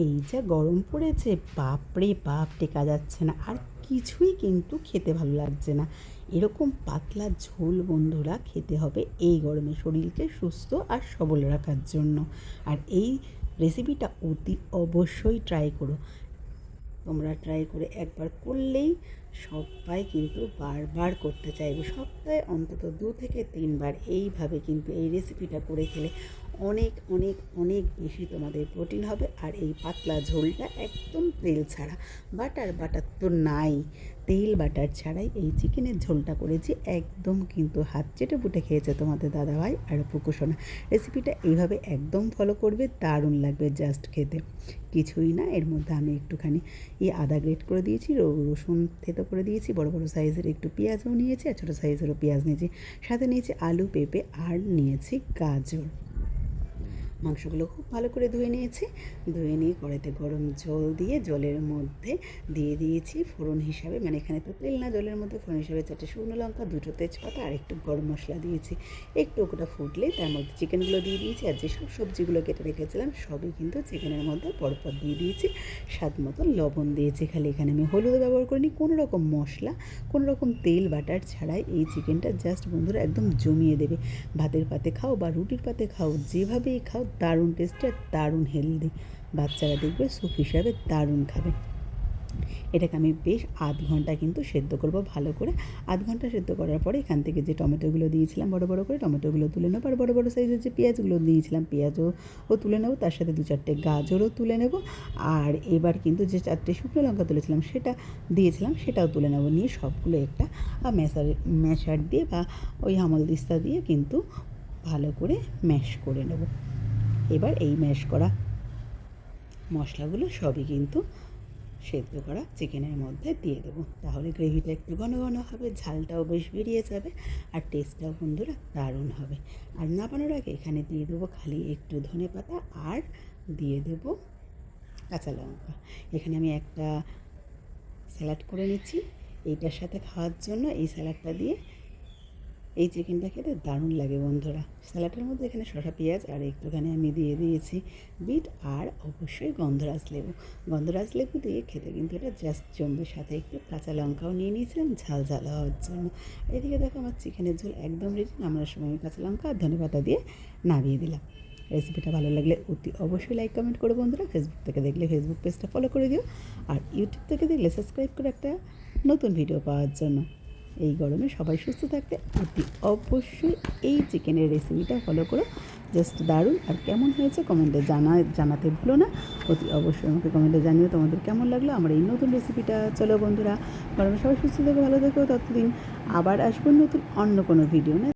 এই যা গরম পড়েছে, বাপরে বাপ, টেকা যাচ্ছে না। আর কিছুই কিন্তু খেতে ভালো লাগছে না। এরকম পাতলা ঝোল বন্ধুরা খেতে হবে এই গরমে শরীরকে সুস্থ আর সবল রাখার জন্য। আর এই রেসিপিটা অতি অবশ্যই ট্রাই করো। তোমরা ট্রাই করে একবার করলেই সবাই কিন্তু বারবার করতে চাইবে। সপ্তাহে অন্তত 2 থেকে 3 বার এইভাবে কিন্তু এই রেসিপিটা করে খেলে অনেক অনেক অনেক বেশি তোমাদের প্রোটিন হবে। আর এই পাতলা ঝোলটা একদম তেল ছাড়া, বাটার তো নাই, তেল বাটার ছাড়াই এই চিকেনের ঝোলটা করেছি। একদম কিন্তু হাত চেটে পুটে খেয়েছে তোমাদের দাদাভাই আর পুকুসোনা। রেসিপিটা এইভাবে একদম ফলো করবে, দারুণ লাগবে জাস্ট খেতে। কিছুই না, এর মধ্যে আমি একটুখানি আদা গ্রেট করে দিয়েছি, রসুন থেতো করে দিয়েছি, বড় বড় সাইজের একটু পেঁয়াজও নিয়েছি আর ছোটো সাইজেরও পেঁয়াজ নিয়েছি, সাথে নিয়েছি আলু, পেঁপে আর নিয়েছি গাজর। মাংসগুলো খুব ভালো করে ধুয়ে নিয়েছি। ধুয়ে নিয়ে কড়াইতে গরম জল দিয়ে জলের মধ্যে দিয়ে দিয়েছি ফোড়ন হিসাবে, মানে এখানে তো তেল না, জলের মধ্যে ফোড়ন হিসাবে 4টে শুকনো লঙ্কা, 2টো তেজপাতা আর একটু গরম মশলা দিয়েছি। একটু ওটা ফুটলে তার মধ্যে চিকেনগুলো দিয়ে দিয়েছি। আর যেসব সবজিগুলো কেটে রেখেছিলাম সবই কিন্তু চিকেনের মধ্যে পরপর দিয়ে দিয়েছি। স্বাদ মতো লবণ দিয়েছি। খালি এখানে আমি হলুদ ব্যবহার করিনি, কোনো রকম মশলা, কোনো রকম তেল বাটার ছাড়াই এই চিকেনটা জাস্ট বন্ধুরা একদম জমিয়ে দেবে। ভাতের পাতে খাও বা রুটির পাতে খাও, যেভাবেই খাও দারুণ টেস্টি আর দারুণ হেলদি। বাচ্চারা দেখবে স্যুপ হিসাবে দারুণ খাবে। এটাকে আমি বেশ আধ ঘন্টা কিন্তু সেদ্ধ করব ভালো করে। আধ ঘন্টা সেদ্ধ করার পরে এখান থেকে যে টমেটোগুলো দিয়েছিলাম বড় বড় করে, টমেটোগুলো তুলে নেবো। আর বড় বড় সাইজের যে পেঁয়াজগুলো দিয়েছিলাম পেঁয়াজও তুলে নেবো, তার সাথে 2-4টে গাজরও তুলে নেব। আর এবার কিন্তু যে 4টে শুকনো লঙ্কা তুলেছিলাম সেটাও তুলে নেবো। নিয়ে সবগুলো একটা ম্যাশার দিয়ে বা ওই হামালদিস্তা দিয়ে কিন্তু ভালো করে ম্যাশ করে নেব। এবার এই ম্যাশ করা মশলাগুলো সবই কিন্তু সেদ্ধ করা চিকেনের মধ্যে দিয়ে দেবো। তাহলে গ্রেভিটা একটু ঘন ঘন হবে, ঝালটাও বেশ বেরিয়ে যাবে আর টেস্টটাও বন্ধুরা দারুণ হবে। আর নামানোর আগে এখানে দিয়ে দেবো খালি একটু ধনেপাতা আর দিয়ে দেবো কাঁচা লঙ্কা। এখানে আমি একটা স্যালাড করে নিচ্ছি এইটার সাথে খাওয়ার জন্য। এই স্যালাডটা দিয়ে এই চিকেনটা খেতে দারুণ লাগে বন্ধুরা। স্যালাডের মধ্যে এখানে শসা, পেঁয়াজ আর একটুখানি আমি দিয়ে দিয়েছি বিট আর অবশ্যই গন্ধরাজ লেবু দিয়ে খেতে কিন্তু এটা জাস্ট জমবে। সাথে একটু কাঁচা লঙ্কাও নিয়ে নিয়েছিলাম ঝাল হওয়ার জন্য। এদিকে দেখো আমার চিকেনের ঝোল একদম রেডি। নামানোর সময় আমি কাঁচা লঙ্কা আর ধনেপাতা দিয়ে নামিয়ে দিলাম। রেসিপিটা ভালো লাগলে অতি অবশ্যই লাইক কমেন্ট করো বন্ধুরা। ফেসবুক থেকে দেখলে ফেসবুক পেজটা ফলো করে দিও, আর ইউটিউব থেকে দেখলে সাবস্ক্রাইব করে একটা নতুন ভিডিও পাওয়ার জন্য। এই গরমে সবাই সুস্থ থাকতে অতি অবশ্যই এই চিকেনের রেসিপিটা ফলো করো, জাস্ট দারুণ। আর কেমন হয়েছে কমেন্টে জানাতে ভুলো না। অতি অবশ্যই আমাকে কমেন্টে জানিও তোমাদের কেমন লাগলো আমার এই নতুন রেসিপিটা। চলো বন্ধুরা, গরমে সবাই সুস্থ থেকো, ভালো থেকো। ততদিন আবার আসবো নতুন অন্য কোনো ভিডিও নিয়ে।